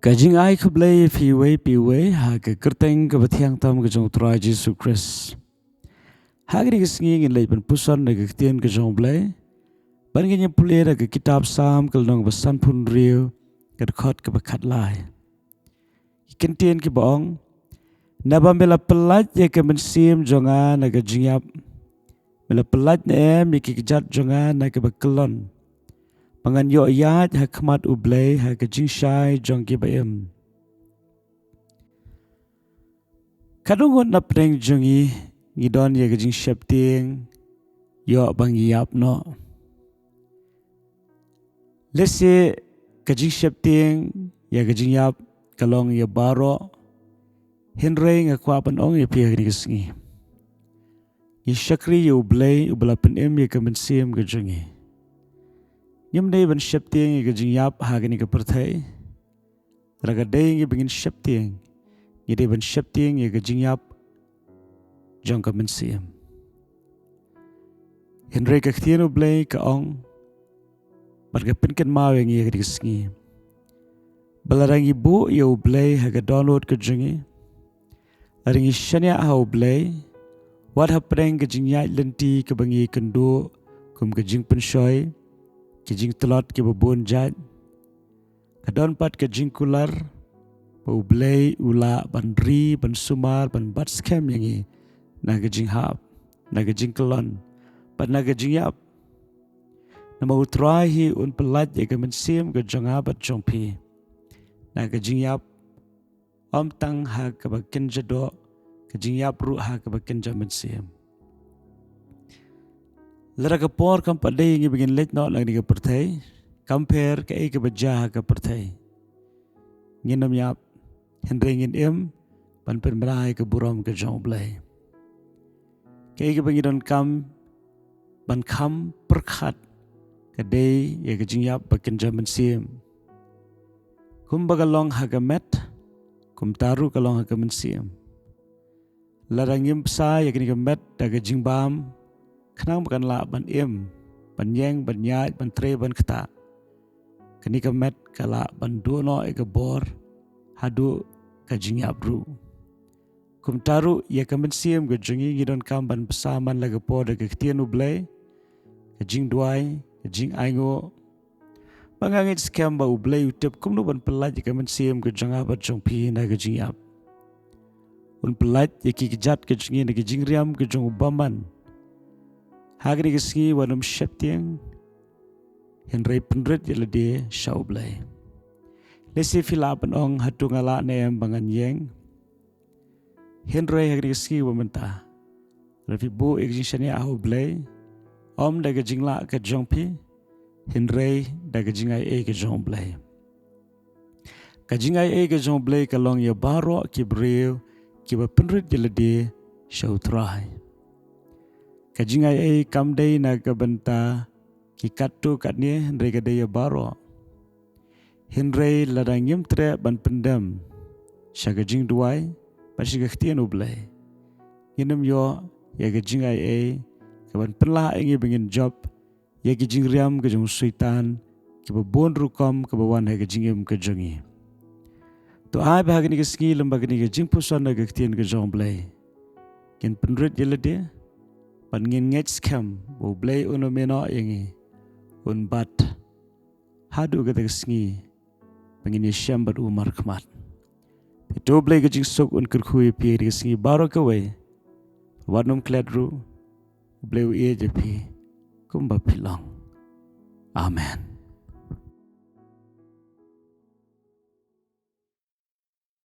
Kajing ai keblai piwe ha ke kerteng ke betiang tam ke jong trai Jesus Christ. Hagri ke sengi ngin lai pusan ke ketien ke jong blai. Ban ke nyepulera ke kitab Sam ke nong besan pun riu ke dekat ke bekat lai. Kentien ke boong naba mela pelat ye ke mensim jonga na ke jingiap. Mela pelat ne em ke kejat jonga na ke bekelon. Pangan yo yat ha kemat ublai ha ke jingshai jong ke baem. Kadungot na preng jongi ngidon ye ke jing sheptieng yo bang yap no. Lese ke jing sheptieng ye ke jing yap kalong ye baro henrei ngakwa pan ong ye pia ke sengi. Ye shakri ye ublai ubla pen em ye ke mensim ke jongi. Nyam dei ban sheptieng ye ke jing yap ha ke ni ke perthai. Raga dei ye bingin sheptieng ye dei ban sheptieng ye ke jing yap jong ke mensim. Henrei ke ktien ublai ke ong barga penken mau yang ye ke sengi. Balarang ibu ye ublai ha ke download ke jongi. Aring ishanya ha ublai wat ha preng ke jing yat lenti ke bangi kendo kum ke Jingpuson ke jing telot ke babon jat. Kadon pat ke jing kular ublai ula ban ri ban sumar ban bat scam yangi na ke jing hap na ke jing kelon pat na ke jing yap. Nama utrahi un pelat ye ke mensim ke jong abat jong pi na ke jing yap om tang ha ke bakin jado ke jing yap ru ha ke bakin jam mensim. Lara ke por kam padai ngi begin let no lang ni ke perthai compare ke ke baja ha ke perthai nginam yap henrei ngin em pan pen berai ke burom ke jong blai ke bangidon kam ban kham perkhat ke dei ye ke jing yap bakin jam mensim kum bagalong ha ke met kum taru kalong ha ke mensim lara ngim psa ye ke met da ke jing bam kenang bukan la ban em ban yeng ban nyat ban tre ban kata kini ke met kala ban duno e ke bor hadu ke jing yap ru kum taru ye ke mensim ke jongi ngidon kam ban pesaman la ke por de ke ktien ublai ke jing duai ke jing aingo bangangit scam ba ublai utep kum no ban pelat ye ke mensim ke jong abat jong pi na ke jing yap un pelat ye ki kejat ke jongi na ke jing riam ke jong ubaman hagri ke sengi wanum sheptieng henrei penret ye lede shau blai lesi filapan ong hatu ngala ne em bangan yeng henrei hagri ke sengi wamenta rafi bu ek jing shania ahu blai om da ke jingla ke jong pi henrei da ke jingai e ke jong blai ka jingai e ke jong blai ka long ye baro ki breu ki ba penret ye lede shau trai kajingai ai kam dei na ke benta ki katu katnie henrei ke dei baro henrei ladang yim tre ban pendam syaga jing duai pasi ke ktien ublai inem yo ya ke jingai ai ke ban penla ingi bingin job ya ke jing riam ke jong suitan ke babon rukom ke bawan ha ke jingim ke jongi to ai ba ke sengi lembaga ni ke Jingpuson na ke ktien ke jong blai ken penret yelede pan ngin nget scam bo blai uno meno yangi un bat hadu ke sengi pengin syam bat umar kmat itu blai ke jing sok un kerkhui pi ke sengi baro ke we wanum kledru blai u e je pi kumba pilong amen.